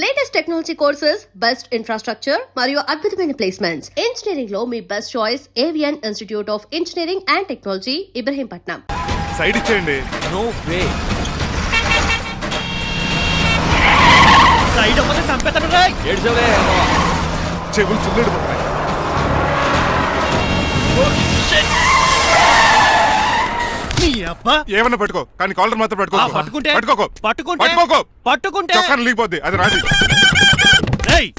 Latest technology courses, best infrastructure మరియు అద్భుతమైన placements. Engineering లో మీ best choice AVN institute of engineering and technology, Ibrahimpatnam. Side ఇచ్చేయండి. No way. Side అవ్వక సంపేతను రే. ఏడ్చవే. చెవులు చిల్లుడు పోతాయి. నీ అబ్బా. ఏమన్నా పట్టుకో, కానీ కాలర్ మాత్రం పట్టుకో. పట్టుకుంటే పట్టుకోకో. పట్టుకుంటే పట్టుకోకో. పట్టుకుంటే చొక్కాను లీగిపోద్ది. అది రాదు. రేయ్,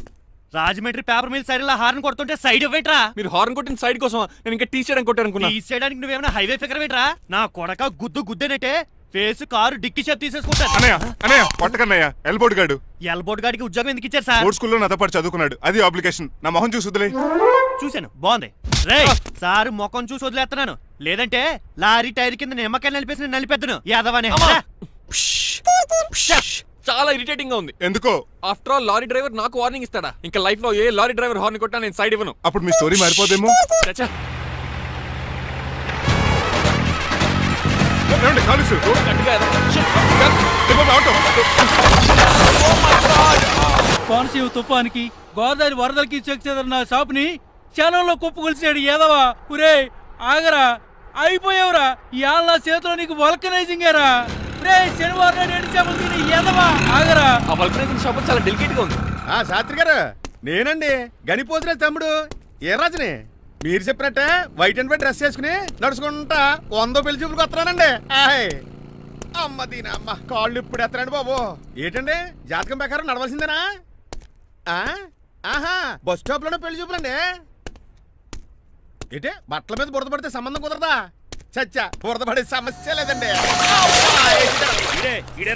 రాజమండ్రి పేపర్ మిల్ సైడ్ లా హార్న్ కొడుతుంటే సైడ్ ఇవ్వేట్రా. మీరు హార్న్ కొట్టిన సైడ్ కోసం నేను ఇంకా టీ చేయడానికి కొట్టారనుకున్నా. టీ చేయడానికి నువ్వేమైనా హైవే ఫిగర్ వేట్రా. నా కొడక గుద్దేనంటే ఫేస్ కారు డిక్కి షేప్ తీసేసుకుంటాను. అన్నయ్య పట్టకన్నయ్య. ఎల్బోర్డ్ గాడు. ఎల్బోర్డ్ గాడికి ఉద్యోగం ఎందుకు ఇచ్చారు సార్? బోర్డ్ స్కూల్లో నాతో పాటు చదువుకున్నాడు. అది అప్లికేషన్. నా మొహం చూసి వదిలే. చూశాను, బాగుంది. రేయ్, సారు ముఖం చూసి వదిలేస్తున్నాను, లేదంటే లారీ టైర్ కింద నిమ్మకాయలు నలిపేసి నలిపెద్దను యాదవనే. చాలా ఇరిటేటింగ్ గా ఉంది. ఎందుకో? ఆఫ్టర్ ఆల్ లారీ డ్రైవర్ నాకు వార్నింగ్ ఇస్తాడా? ఇంకా లైఫ్ లో ఏ లారీ డ్రైవర్ హార్న్ కొట్టా నేను సైడ్ ఇవ్వను. అప్పుడు మీ స్టోరీ మారిపోదేమో. చచ్చా. ఏమండి, కాలుసు. గట్టిగా ఏదో. Shit. కోనసీమ తుఫానికి, గోదావరి వరదలకి చెక్ చెదరిన షాపుని క్షణంలో కుప్పగొలిచాడు ఏదవా. పురే ఆగరా, అయిపోయావురా. ఇవాళ నా చేతిలో నీకు వల్కనైజింగ్ ఏరా. రే, శనివారం నాడు ఏడు చేపలు తిని ఏదవా ఆగరా. ఆ వల్కనైజింగ్ షాప్ చాలా డెలికేట్ గా ఉంది. శాస్త్రి గారు, నేనండి గనిపోతున్న తమ్ముడు ఏ రాజుని. మీరు చెప్పినట్టే వైట్ అండ్ వైట్ డ్రెస్ వేసుకుని నడుచుకుంటా 100 పెళ్లి చూపులకు వస్తున్నానండి. అమ్మ దీని అమ్మ, కాళ్ళు ఇప్పుడు ఎత్తరండి బాబు. ఏంటండి, జాతకం ప్రకారం నడవలసిందేనా? ఆహా, బస్ స్టాప్ లోనే పెళ్లి చూపులండి. ఏంటే, బట్టల మీద బురద పడితే సంబంధం కుదరదా? చచ్చా, బురద పడే సమస్య లేదండి.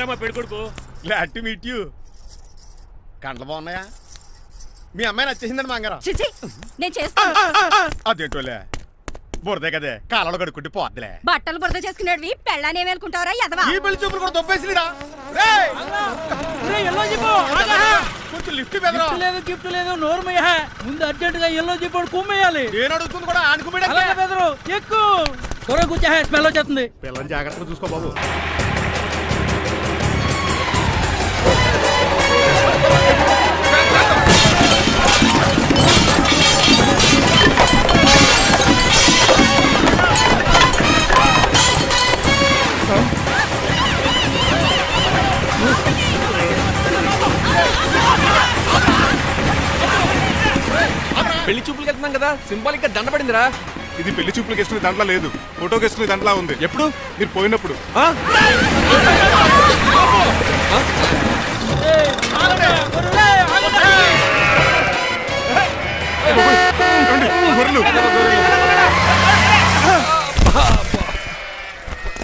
మా పెళ్ళికొడుకు. Glad to meet you. కండ్లు బాగున్నాయా? మీ అమ్మాయి నచ్చేసిందండి మంగారం. నేను చేస్తాను. అదేంటోలే, బురదే కదే, కాలంలో కడుక్కుంటే పోద్దులే. బట్టలు బురద చేసుకునేవి పెళ్ళానే వేలుకుంటావరా యదవా? ఈ పెళ్లి చూపులు కూడా దొబ్బేసిరా. కొంచెం లిఫ్ట్ బెదరా. గిఫ్ట్ లేదు నోర్మయ్య. ముందు అర్జెంట్ గా ఎల్లో చెప్పాడు కుమ్మేయాలి. నేను అడుగుతుంది కూడా ఆనుకుమేడ. బెదరు ఎక్కువ త్వరగా కూర్చో, స్మెల్ వచ్చేస్తుంది. పిల్లల్ని జాగ్రత్తగా చూసుకో బాబు. పెళ్లి చూపులకు వెళ్తున్నాం కదా, సింబాలిక్ గా దండ పడిందిరా. ఇది పెళ్లి చూపులకు వేసుకునే దాంట్లో లేదు, ఫోటోకి వేసుకునే దాంట్లో ఉంది. ఎప్పుడు? మీరు పోయినప్పుడు.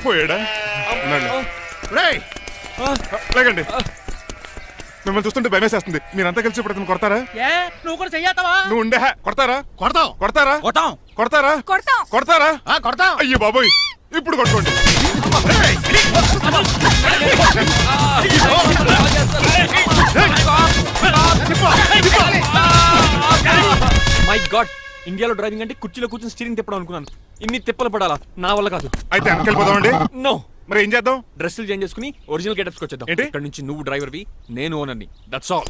పోయాడా? లేకండి, మిమ్మల్ని చూస్తుంటే భయమేసేస్తుంది. మీరంతా కలిసి ఇప్పుడు అతను కొడతారా? నువ్వు కూడా చెయ్యతావా? నువ్వు ఉండే కొడతారా? కొడతాం కొడతారా? కొడతాం కొడతారా? కొడతాం. కొడతారా? కొడతాం. అయ్యో బాబోయ్, ఇప్పుడు కొట్టుకోండి. మై గాడ్, ఇండియాలో డ్రైవింగ్ అంటే కుర్చీలో కూర్చొని స్టీరింగ్ తిప్పడం అనుకున్నాను. ఇన్ని తిప్పలు పడాలా? నా వల్ల కాదు. అయితే వెనకెళ్ళిపోదామండి. నో. మరి ఏం చేద్దాం? డ్రెస్సులు చేంజ్ చేసుకుని ఒరిజినల్ గెటప్స్ వచ్చేద్దాం. ఏంటి? ఇక్కడ నుంచి నువ్వు డ్రైవర్వి, నేను ఓనర్ని. That's all.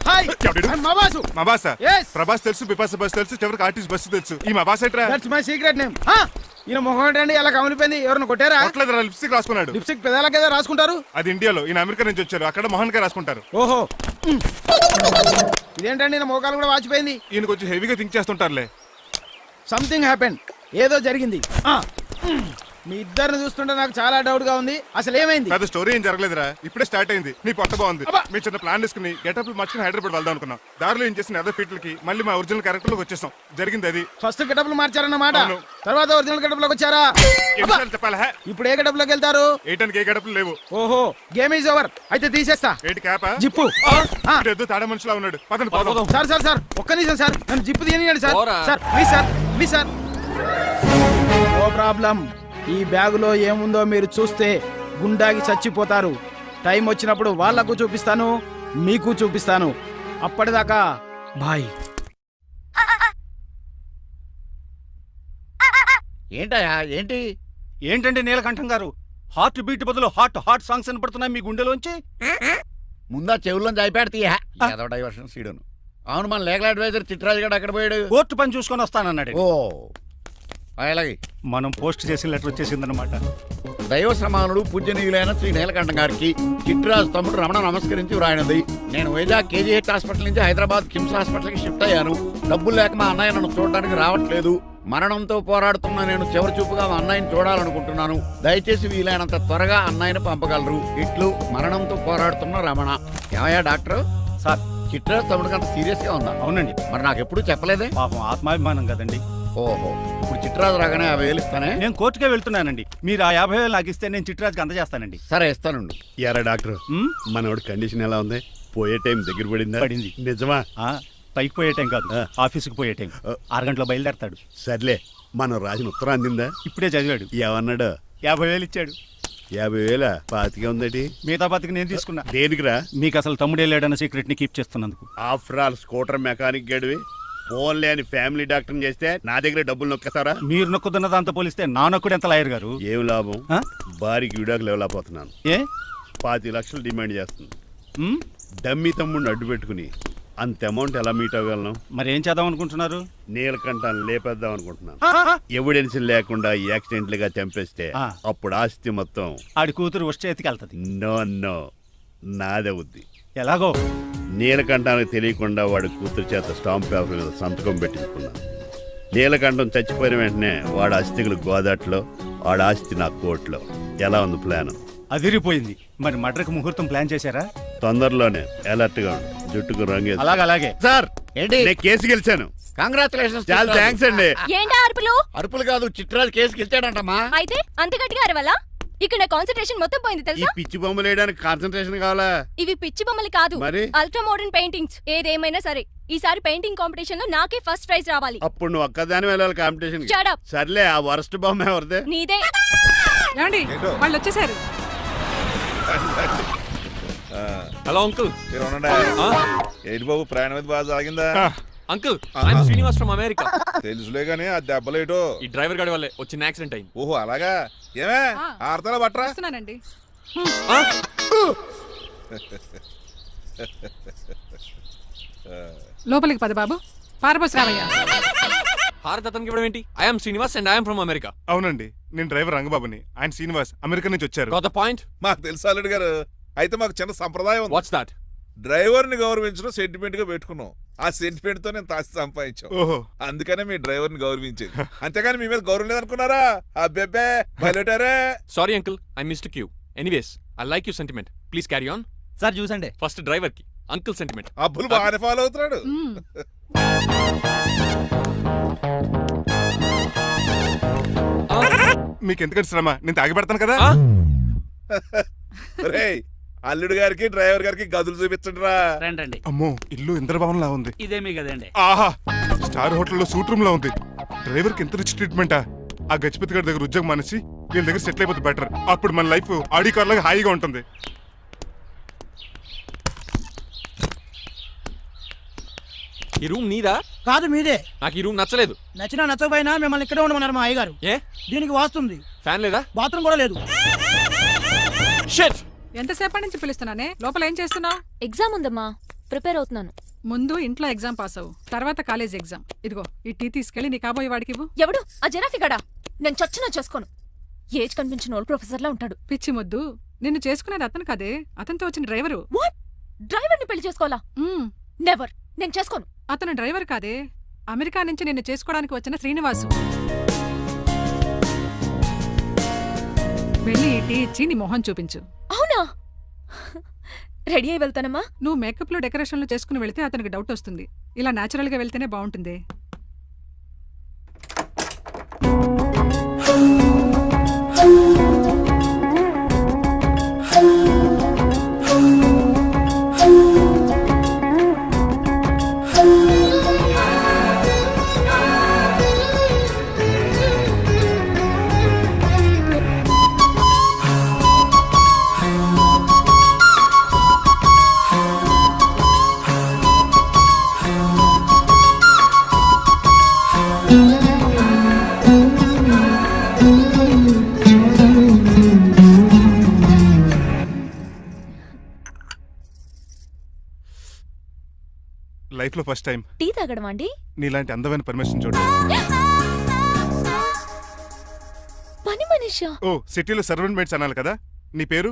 హాయ్, ఎవడు? మా బాసు. మా బాస. Yes. ప్రభాస్ తెలుసు, బిపాస బస్ తెలుసు, చివరికి ఆర్టిస్ట్ బస్సు తెలుసు. ఈ మా బాస్ ఏంట్రా? That's my secret name. ఈయన మొహం ఏంటండి ఎలా కమిలిపోయింది? ఎవరిని కొట్టారా? కొట్టలేదురా, లిప్స్టిక్ రాసుకున్నాడు. లిప్స్టిక్ పెదాలకి ఏదో రాసుకుంటారు. అది ఇండియాలో, ఈయన అమెరికా నుంచి వచ్చారు. అక్కడ మోహన్ గారు రాసుకుంటారు. ఓహో, ఇదేంటండి నా మోకాలు కూడా వాచిపోయింది. ఈయన కొంచెం హెవీగా థింక్ చేస్తుంటారులే. సంథింగ్ హ్యాపెన్, ఏదో జరిగింది. మీ ఇద్దరిని చూస్తుంటే నాకు చాలా డౌట్ గా ఉంది. అసలు ఏమైంది? పెద్ద స్టోరీ ఏం జరగలేదురా, ఇప్పుడే స్టార్ట్ అయింది. నీ పొట్ట బాగుంది. అబ్బా. మీ చిన్న ప్లాన్ తీసుకుని గెటప్ మార్చుకుని హైదరాబాద్ వెళ్దాం అనుకున్నాం. దారిలో ఏం చేసిన అదర్ పీపుల్కి మళ్ళీ మా ఒరిజినల్ క్యారెక్టర్ లోకి వచ్చేసాం. జరిగింది అది. ఫస్ట్ గెటప్లు మార్చారన్నమాట. అవును. తర్వాత ఒరిజినల్ గెటప్ లోకి వచ్చారా? ఎన్నిసార్లు చెప్పాలా? ఇప్పుడు ఏ గెటప్ లోకి వెళ్తారు? ఏటానికి ఏ గడపలు లేవు. ఓహో, గేమ్ ఈజ్ ఓవర్. అయితే తీసేస్తా. ఏటి క్యాపా? జిప్పు. ఎద్దు తాడ మనిషిలా ఉన్నాడు. పదండి పోదాం. సార్ సార్ సార్, ఒక్క నిమిషం సార్, నన్ను జిప్పు తీయనియండి సార్. పోరా. Sir please sir, please sir. No problem. ఈ బ్యాగులో ఏముందో మీరు చూస్తే గుండాగి చచ్చిపోతారు. టైం వచ్చినప్పుడు వాళ్లకు చూపిస్తాను, మీకు చూపిస్తాను. అప్పటిదాకా బాయ్. ఏంటయ్యా ఏంటి? ఏంటండి నీలకంఠం గారు, హార్ట్ బీట్ బదులు హార్ట్ సాంగ్స్ వినపడుతున్నాయి మీ గుండెలోంచి? ముందా చెవుల్లో జాయిపేట తీయా ఏదో డైవర్షన్ సీడును. అవును, మన లీగల్ అడ్వైజర్ చిట్రాజు గారు అక్కడ పోయాడు. కోర్టు పని చూసుకొని వస్తానన్నాడు. ఓ అలాగే. మనం పోస్ట్ చేసిన లెటర్ వచ్చేసిందనమాట. దైవ సమానుడు పూజనీయులైన శ్రీ నీలకంఠం గారికి చిట్రాజు తమ్ముడు రమణ నమస్కరించి వ్రాయినది. నేను వైజాగ్ కేజీహెచ్ హాస్పిటల్ నుంచి హైదరాబాద్ కిమ్స్ హాస్పిటల్కి షిఫ్ట్ అయ్యాను. డబ్బులు లేక మా అన్నయ్య నన్ను చూడడానికి రావట్లేదు. మరణంతో పోరాడుతున్న నేను చివరి చూపుగా మా అన్నయ్యని చూడాలనుకుంటున్నాను. దయచేసి వీలైనంత త్వరగా అన్నయ్యని పంపగలరు. ఇట్లు మరణంతో పోరాడుతున్న రమణ. ఏమయ్యా డాక్టర్? సార్, చిట్రాజు తమ్ముడికి అంత సీరియస్ గా ఉందా? అవునండి. మరి నాకు ఎప్పుడు చెప్పలేదే? పాపం ఆత్మాభిమానం కదండి. ఓహో, ఇప్పుడు చిట్రాజు రాగానే 50,000 ఇస్తానే. నేను కోర్టుకే వెళ్తున్నానండి. మీరు ఆ 50,000 నాకు ఇస్తే నేను చిట్రాజుకి అందజేస్తానండి. సరే ఇస్తానండి. ఎరా డాక్టర్, మనోడి కండిషన్ ఎలా ఉంది? పోయే టైం దగ్గర పడిందా? పడింది. నిజమా? పైకి పోయే టైం కాదు, ఆఫీస్కి పోయే టైం. 6 గంటలో బయలుదేరతాడు. సర్లే, మనం రాసిన ఉత్తరం అందిందా? ఇప్పుడే చదివాడు. ఏమన్నాడు? 50,000 ఇచ్చాడు. 50,000 పాతిగా ఉందటి. మిగతా బతికి నేను తీసుకున్నా. దేనికిరా? మీకు అసలు తమ్ముడే లేడన్న సీక్రెట్ ని కీప్ చేస్తున్నందుకు. ఆఫ్టర్ ఆల్ స్కూటర్ మెకానిక్ గడివి ఫోన్ లేని ఫ్యామిలీ డాక్టర్ చేస్తే నా దగ్గర డబ్బులు నొక్కేస్తారా? మీరు నొక్కుతున్న దాంతో పోలిస్తే నా నొక్కుడు ఎంత లాయర్ గారు. ఏం లాభం? భారీకి విడాకులు ఇవ్వలేకపోతున్నాను. ఏ 5 లక్షలు డిమాండ్ చేస్తుంది. డమ్మి తమ్ముడిని అడ్డు పెట్టుకుని అంత అమౌంట్ ఎలా మీట్ అవ్వగలను? మరి ఏం చేద్దాం అనుకుంటున్నారు? నీలకంఠాన్ని లేపేద్దాం అనుకుంటున్నాను. ఎవిడెన్స్ లేకుండా యాక్సిడెంట్ గా చంపేస్తే అప్పుడు ఆస్తి మొత్తం ఆడి కూతురు వచ్చేతికి వెళ్తది. నో నాదవుద్ది. ఎలాగో నీలకంఠానికి తెలియకుండా వాడి కూతురు చేత స్టాంప్ పేపర్ మీద సంతకం పెట్టించుకున్నాను. నీలకంఠం చచ్చిపోయిన వెంటనే వాడి అస్థికులు గోదాట్లో, వాడి ఆస్తి నా కోర్టులో. ఎలా ఉంది ప్లాన్? అదిరిపోయింది. మరి మర్డర్కి ముహూర్తం ప్లాన్ చేశారా? తొందరలోనే. అలర్ట్ గా ఉండు. జుట్టుకు రంగు. అలాగే సార్, ఏంటి? నేను కేసు గెలిచాను. కంగ్రాచులేషన్స్. చాలా థ్యాంక్స్ అండి. ఏంటా అరుపులు? అరుపులు కాదు, చిట్రాజు కేసు గెలిచాడంటమ్మా. అయితే అంత గట్టిగా అరవాలా? ఇక్కడ నా కాన్సంట్రేషన్ మొత్తం పోయింది ఈ తెలుసా? పిచ్చి బొమ్మలు వేయడానికి కాన్సన్ట్రేషన్ కావాలా? ఇవి పిచ్చి బొమ్మలు కాదు, మరి? Ultra modern paintings. ఏదేమైనా సరే ఈసారి పెయింటింగ్ కాంపిటీషన్ లో నాకే ఫస్ట్ ప్రైజ్ రావాలి. అప్పుడు నువ్వు ఒక్కదాని వెళ్ళాలి కాంపిటీషన్. Shut up. సర్లే, ఆ వరస్ట్ బొమ్మ ఎవరిదే? నీదే. ఏమండి వాళ్ళు వచ్చేసారు. Hello uncle. ఏంటి బాబు, ప్రయాణం అయితే బాగా సాగిందా? Uncle, I'm Srinivas from America. తెలుసులే గానీ ఆ దెబ్బలేటో. ఈ డ్రైవర్ గాడి వల్లే వచ్చిన యాక్సిడెంట్ అయింది. ఓహో అలాగా. ఏమే ఆడతారా బట్రా? వస్తున్నానండి. లోపలికి పద బాబు. పారబోస్ రావయ్య. హారత్ అతనికి ఇవ్వడం ఏంటి? I'm Srinivas and I'm from America. అవునండి, నేను డ్రైవర్ రంగబాబుని. ఆయన శ్రీనివాస్ అమెరికా నుంచి వచ్చారు. Got the point? మాకు తెలుసు అల్లుడు గారు. అయితే మాకు చిన్న సంప్రదాయం ఉంది. What's that? డ్రైవర్ ని గౌరవించడం సెంటిమెంట్ గా పెట్టుకున్నాం. ఆ సెంటిమెంట్ తో నేను తాసి సంపాదించాం. ఓహో, అందుకనే మీ డ్రైవర్ ని గౌరవించేది. అంతేగాని మీ మీద గౌరవం లేదనుకున్నారా? అబ్బెబ్బే బయలుటారే. Sorry uncle, I missed cue. Anyways, I like you sentiment. Please carry on. Sir చూసండి. ఫస్ట్ డ్రైవర్ కి అంకుల్ సెంటిమెంట్. అబ్బులు బాగానే ఫాలో అవుతున్నాడు. మీకు ఎందుకంటే శ్రమ, నేను తాగి పెడతాను కదా. రేయ్, అల్లుడు గారికి డ్రైవర్ గారికి గదులు చూపించండి రా. రండి. అమ్మో, ఇల్లు ఇంద్రభవన్ లా ఉంది. ఇదేమీ కదండి. ఆహా, స్టార్ హోటల్లో సూట్ రూమ్ లా ఉంది. డ్రైవర్ కి ఎంత రిచ్ ట్రీట్మెంటా. ఆ గజపతి గారి దగ్గర ఉద్యోగం మానేసి వీళ్ళ దగ్గర సెటిల్ అయిపోతే బెటర్. అప్పుడు మన లైఫ్ ఆడి కార్ లాగా హాయిగా ఉంటుంది. ఈ రూమ్ నీదా? కాదు మీదే. నాకు ఈ రూమ్ నచ్చలేదు. నచ్చినా నచ్చకపోయినా మిమ్మల్ని ఇక్కడే ఉండమన్నారు మా అయ్యగారు. ఏ దీనికి వాస్తుంది. ఫ్యాన్ లేదా? బాత్రూమ్ కూడా లేదు. షిట్. ఎంతసేపటి నుంచి పిలుస్తున్నానే? లోపల ఏం చేస్తున్నావు? ఎగ్జామ్ ఉందమ్మా, ప్రిపేర్ అవుతున్నాను. ముందు ఇంట్లో ఎగ్జామ్ పాస్ అవ్వు, తర్వాత కాలేజ్ ఎగ్జామ్. ఇదిగో ఈ టీ తీసుకెళ్లి నీ కాబోయే వాడికి ఇవ్వు. ఎవడు ఆ జరాఫీ గడా? నేను చచ్చినా చేసుకోను. ఏజ్ కనిపించిన ఓల్డ్ ప్రొఫెసర్ లా ఉంటాడు. పిచ్చి ముద్దు, నిన్ను చేసుకునేది అతను కదే, అతనితో వచ్చిన డ్రైవరు. వాట్? డ్రైవర్ ని పెళ్లి చేసుకోవాలా? నెవర్, నేను చేసుకోను. అతను డ్రైవర్ కాదే, అమెరికా నుంచి నిన్ను చేసుకోవడానికి వచ్చిన శ్రీనివాసు. వెళ్ళి ఈ టీ ఇచ్చి నీ మొహం చూపించు. అవునా? రెడీ అయి వెళ్తానమ్మా. నువ్వు మేకప్ లో డెకరేషన్లు చేసుకుని వెళ్తే అతనికి డౌట్ వస్తుంది. ఇలా నేచురల్ గా వెళ్తేనే బాగుంటుంది. లైఫ్ లో ఫస్ట్ టైం టీ తాగడం అండి? నీలాంటి అందమైన పర్మిషన్ చూడ. పని మనిషా? ఓ సిటీలో సర్వెంట్ మేట్స్ అనాలి కదా. నీ పేరు?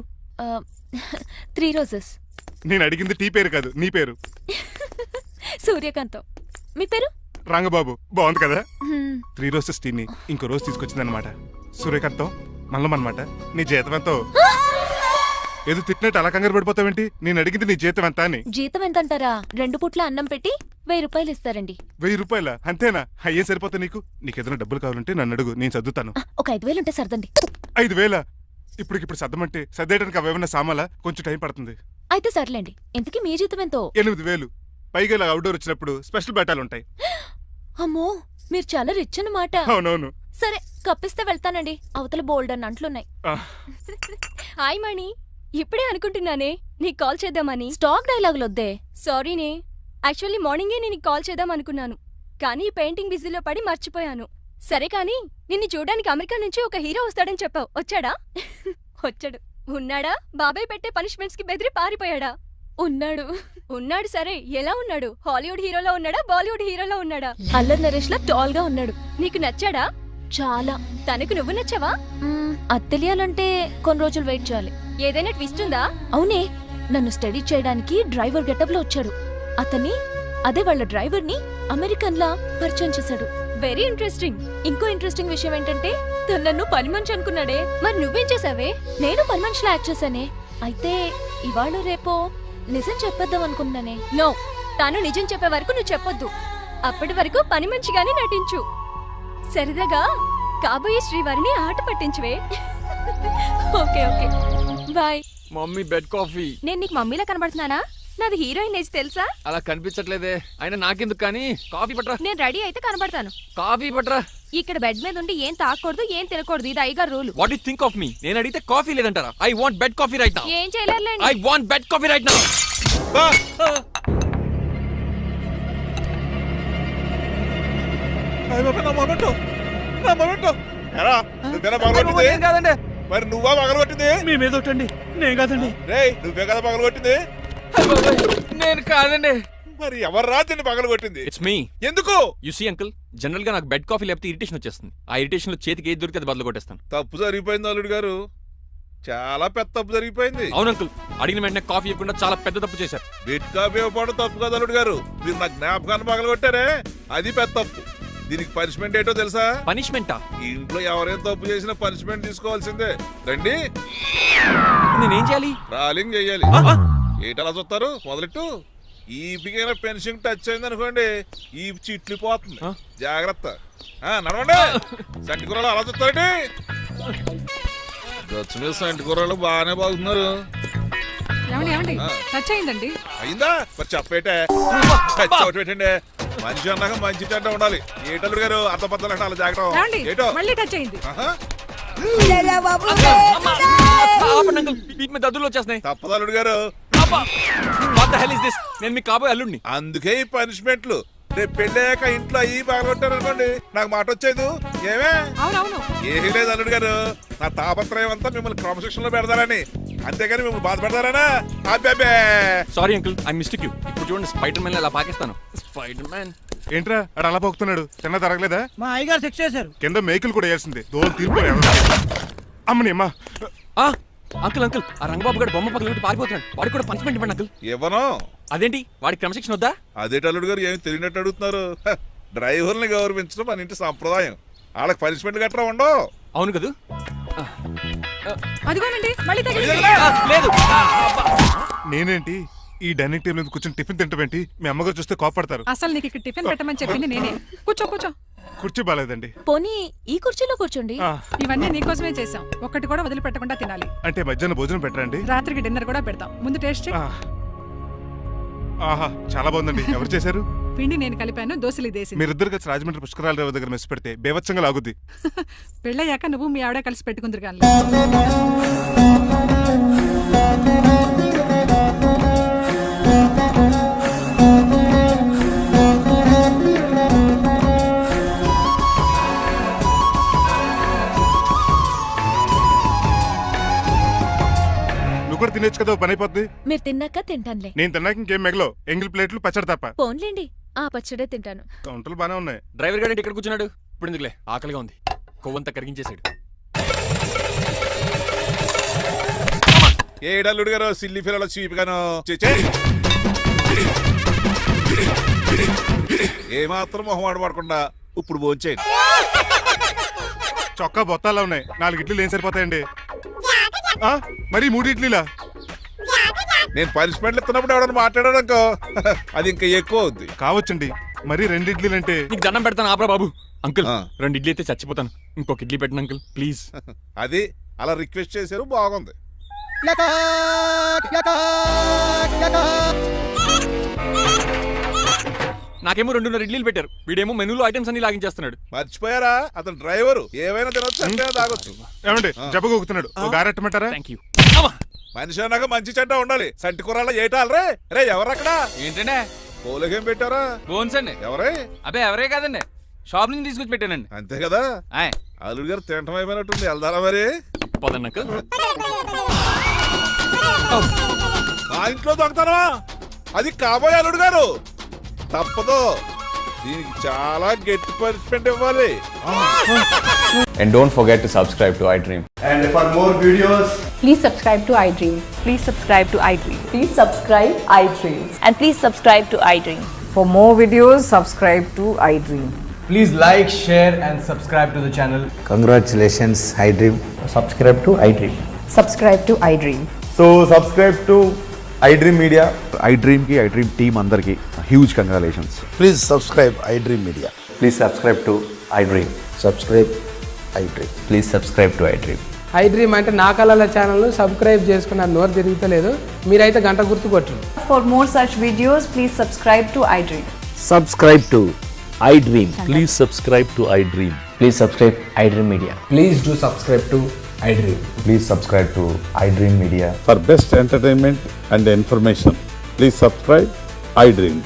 3 రోజెస్. నేను అడిగింది టీ పేరు కాదు, నీ పేరు. సూర్యకాంతం. మీ పేరు? రంగబాబు. బాగుంది కదా. 3 రోజెస్ టీని ఇంకో రోజు తీసుకొచ్చిందనమాట. సూర్యకాంతం మల్లమన్నమాట. నీ జీతం ఎంతో? ఏదో తిట్టినట్టు అలా కంగారు పడిపోతావేంటి? నేను అడిగింది నీ జీతం ఎంత అని. జీతం ఎంత అంటారా? 2 పూట్ల అన్నం పెట్టి 1000 రూపాయలు ఇస్తారండి. 1000 రూపాయల? అంతేనా? అయ్యే సరిపోతా నీకు. నీకేదైనా డబ్బులు కావాలంటే నన్ను అడుగు, నేను చదువుతాను. ఒక 5000 ఉంటే సర్దండి. 5000? ఇప్పుడు సర్దమంటే సర్దేయడానికి అవేమన్నా సామాలా? కొంచెం టైం పడుతుంది. అయితే సర్లేండి. ఇంతకీ మీ జీతం ఎంతో? 8000. పైగా ఇలా అవుట్డోర్ వచ్చినప్పుడు స్పెషల్ బేటాలు ఉంటాయి. అమ్మో, మీరు చాలా రిచ్ అన్నమాట. అవునవును. సరే, కప్పిస్తే వెళ్తానండి. అవతల బోల్డ్ అన్న అంట్లున్నాయి. హాయ్ మణి, ఇప్పుడే అనుకుంటున్నానే నీకు కాల్ చేద్దామని. స్టాక్ డైలాగులు వద్దే. సారీనే, యాక్చువల్లీ మార్నింగే నేను కాల్ చేద్దాం అనుకున్నాను, కానీ పెయింటింగ్ బిజీలో పడి మర్చిపోయాను. సరే కానీ నిన్ను చూడడానికి అమెరికా నుంచి ఒక హీరో వస్తాడని చెప్పావు. వచ్చాడా? వచ్చాడు. ఉన్నాడా? బాబాయ్ పెట్టే పనిష్మెంట్స్ కి బెదిరి పారిపోయాడా? ఉన్నాడు. ఉన్నాడు. సరే, ఎలా ఉన్నాడు? హాలీవుడ్ హీరోలో ఉన్నాడా, బాలీవుడ్ హీరోలో ఉన్నాడా? అల్లరి నరేష్ లా టాల్ గా ఉన్నాడు. నీకు నచ్చాడా? చాలా. తనకు నువ్వు నచ్చావా? అది తెలియాలంటే కొన్ని రోజులు వెయిట్ చేయాలి. ఏదైనా ట్విస్ట్ ఉందా? అవునే, నన్ను స్టడీ చేయడానికి డ్రైవర్ గెటప్ లో వచ్చాడు. అదే వాళ్ళ డ్రైవర్ ని అమెరికన్ లా పరిచయం చేశాడు. Very interesting. ఇంకో ఇంట్రెస్టింగ్ విషయం ఏంటంటే తను నన్ను పని మనిషి అనుకున్నాడే. మరి నువ్వేం చేసావే? నేను పని మనిషిలా యాక్ట్ చేశానే. అయితే ఇవాళ రేపో నిజం చెప్పేద్దాం అనుకున్నానే. నో, తాను నిజం చెప్పే వరకు నువ్వు చెప్పొద్దు. అప్పటి వరకు పని మనిషిగానే నటించు. సరదాగా కాబోయే శ్రీవారిని ఆట పట్టించువే. Okay okay, bye. Mummy bed coffee. నేను నీకు మమ్మీలా కనబడుతున్నానా? నాది హీరోయిన్ ఏజ్ తెలుసా? అలా కనిపించట్లేదే. అయినా నాకెందుకు కానీ. కాఫీ పట్రా. నేను రెడీ అయితే కనబడతాను. కాఫీ పట్రా. ఇక్కడ బెడ్ మీద ఉండి ఏం తాకూడదు, ఏం తినకూడదు. ఇది అయ్యగారు rule. What you think of me? నేను అడిగితే కాఫీ లేదంటారా? I want bed coffee right now. ఏం చేయలేరులేండి. I want bed coffee right now. కాదండి, మరి నువ్వా పగలగొట్టింది? మీ మీద ఒకటండి. నేను కాదండి. రేయ్, నువ్వే కదా పగలగొట్టింది? నేను కాదండి. మరి ఎవరు రాత్రి పగలగొట్టింది? It's me. ఎందుకు? యు సీ అంకుల్, జనరల్ గా నాకు బెడ్ కాఫీ లేకపోతే ఇరిటేషన్ వచ్చేస్తుంది. ఆ ఇరిటేషన్ లో చేతికి ఏది దొరికితే అది బదులు కొట్టేస్తాను. తప్పు జరిగిపోయింది అల్లుడు గారు, చాలా పెద్ద తప్పు జరిగిపోయింది. అవును అంకుల్, అడిగిన వెంటనే కాఫీ ఇవ్వకుండా చాలా పెద్ద తప్పు చేశారు. బెడ్ కాఫీ ఇవ్వడం తప్పు కదా అల్లుడు గారు. మీరు నా జ్ఞాపకాన్ని పగలగొట్టారే, అది పెద్ద తప్పు. దీనికి పనిష్మెంట్ ఏంటో తెలుసా? పనిష్మెంటా? ఇంట్లో ఎవరైనా తప్పు చేసినా పనిష్మెంట్ తీసుకోవాల్సిందే. రండి. నేనేం చేయాలి? రాలింగ్ చెయ్యాలి. ఏటలా చూస్తారు? మొదలెట్టు. ఈ పికైనా పెన్షన్ టచ్ అయింది అనుకోండి, ఈ చిట్లు పోతుంది. జాగ్రత్త. నడవండి. సంటి కూరలు అలా చూస్తారండి. గచ్చు మీద సంటి కూరలు బాగానే బాగుతున్నారు. ఏమండి టచ్ అయిందండి. అయిందా? మరి చెప్పేటే టచ్ అవుట్ పెట్టండి. మనిషి అన్నాక మంచి చెడ్డ ఉండాలి. ఏటల్లుడు గారు అర్థపత్రాలు అంటే అలా జాగ్రత్త. ఏటో మళ్ళీ టచ్ అయింది. దద్దులు వచ్చేస్తున్నాయి. తప్పదల్లుడు గారు. నేను మీ కాబోయే అల్లుడిని. అందుకే ఈ పనిష్మెంట్లు. రేపు పెళ్ళాక ఇంట్లో అయ్యి బాగొట్టారు అనుకోండి, నాకు మాట వచ్చేది. ఏమే? అవునవును. ఏమీ లేదు అల్లుడు గారు, నా తాపత్రయం అంతా మిమ్మల్ని క్రమశిక్షణలో పెడతారని, అంతేగాని మిమ్మల్ని బాధపెడతారనా? అబ్బే. Sorry uncle, I mistake you. ఇప్పుడు చూడండి, స్పైడర్ మ్యాన్ అలా పాకిస్తాను. స్పైడర్ మ్యాన్ ఏంట్రా అడు అలా పోతున్నాడు? తిన్న తరగలేదా? మా అయ్యగారు సెక్స్ చేశారు. కింద మేకులు కూడా వేయాల్సిందే. దోలు తీర్పు. అమ్మని అమ్మా. అంకుల్ అంకుల్, ఆ రంగబాబు గారు బొమ్మ పక్కన పారిపోతున్నాడు. వాడికి కూడా పనిష్మెంట్ ఇవ్వండి అంకుల్. ఇవ్వను. అదేంటి, వాడికి క్రమశిక్షణ వద్దా? అదేటల్లుడు గారు ఏమి తెలియనట్టు అడుగుతున్నారు. డ్రైవర్ని గౌరవించడం మన ఇంటి సాంప్రదాయం. వాళ్ళకి పనిష్మెంట్ గట్రా ఉండవు. అవును కదా. అదిగోనండి మళ్ళీ లేదు. నేనేంటి ఈ డైనింగ్ టేబుల్ మీద కూర్చొని టిఫిన్ తింటామేంటి? మీ అమ్మగారు చూస్తే కోపడతారు. అసలు నీకు ఇక్కడ టిఫిన్ పెట్టమని చెప్పింది నేనే. కూర్చో కూర్చో. కుర్చీ బాలేదండి. పోనీ ఈ కుర్చీలో కూర్చోండి. ఇవన్నీ నీకోసమే చేసాం. ఒక్కటి కూడా వదిలిపెట్టకుండా తినాలి. అంటే మధ్యాహ్నం భోజనం పెట్టరండి? రాత్రికి డిన్నర్ కూడా పెడతాం. ముందు టేస్ట్ చెయ్. ఆహా, చాలా బాగుందండి. ఎవరు చేశారు? పిండి నేను కలిపాను, దోశలు దేశీ. మీరిద్దరు కలిసి రాజమండ్రి పుష్కరాల రేవు దగ్గర మెస్ పెడితే బేవచ్చంగా లాగుద్ది. పెళ్ళయ్యాక నువ్వు మీ ఆవిడ కలిసి పెట్టుకుందరు కానీ. నువ్వు కూడా తినేచ్చు కదా, ఓ పని అయిపోద్ది. మీరు తిన్నాక తింటానులే. నేను తిన్నాక ఇంకేం మిగలో, ఎంగిల్ ప్లేట్లు పచ్చడి తప్ప. పోన్లేండి, ఆ పచ్చడే తింటాను. కౌంటర్లు బానే ఉన్నాయి. డ్రైవర్ గారు ఇక్కడ కూర్చున్నాడు. ఇప్పుడు ఎందుకులే, ఆకలిగా ఉంది. కొవ్వంతా కరిగించేశాడు. ఏడల్లుడు గారు సిల్లి ఫిల్లలో చీపిగాను ఏమాత్రం మొహమాట పడకుండా ఇప్పుడు భోంచేయండి. చొక్కా బొత్తాలా ఉన్నాయి, 4 ఇడ్లీలు ఏం సరిపోతాయండి? ఆ, మరి 3 ఇడ్లీలా? నేను పనిష్మెంట్లు ఇస్తున్నప్పుడు ఎవడన్నా మాట్లాడాడనుకో అది ఇంకా ఎక్కువ అవుద్ది. కావచ్చండి, మరి 2 ఇడ్లీలు అంటే. నీకు దండం పెడతాను ఆపరా బాబు. అంకుల్ ఆ. 2 ఇడ్లీ అయితే చచ్చిపోతాను. ఇంకొక ఇడ్లీ పెట్టండి అంకుల్ ప్లీజ్. అది అలా రిక్వెస్ట్ చేశారు, బాగుంది. నాకేమో 2.5 ఇడ్లీలు పెట్టారు. వీడేమో మెనూలో ఐటమ్స్ అన్ని లాగించేస్తున్నాడు. మర్చిపోయారా, అతను డ్రైవరు, ఏమైనా తినొచ్చు అంటే తాగొచ్చు. ఏమండి జబ్బగొక్కుతున్నాడు, ఓ గారెట్టమంటారా? Thank you. మనిషి అన్నాక మంచి చెడ్డ ఉండాలి. సంటి కూరల్లో ఏటాలరే. రే ఎవరక్కడ? ఏంటంటే పోలేకేం పెట్టారా? బోన్స్ అండి. ఎవరే? అబ్బే ఎవరే కాదండి, షాప్ నుంచి తీసుకొచ్చి పెట్టానండి. అంతే కదా. అల్లుడు గారు తింటం అయిపోయినట్టుంది, వెళ్దారా మరి? పదండి అంకుల్. మా ఇంట్లో దొంగతనమా? అది కాబోయే అల్లుడు గారు. తప్పదు, దీనికి చాలా గట్టి పనిష్మెంట్ ఇవ్వాలి. And don't forget to subscribe to iDream. And for more videos, please subscribe to iDream. Please subscribe to iDream. Please subscribe iDream. And please subscribe to iDream. For more videos subscribe to iDream. please like, share and subscribe to the channel. Congratulations, iDream. Subscribe to iDream. Subscribe to iDream. So subscribe to iDream Media. iDream team అందరికి huge congratulations. Please subscribe iDream Media. Please subscribe to iDream. Subscribe iDream. Please subscribe to iDream. iDream అంటే నా కళల channel subscribe చేసుకున్న నోరు తిరుగుతలేదు. మీరైతే గంట గుర్తు కొట్టండి. For more such videos please subscribe to iDream. Subscribe to iDream. Please subscribe to iDream. Please subscribe iDream Media. Please do subscribe to iDream. Please subscribe to iDream Media. For best entertainment and information, please subscribe iDream.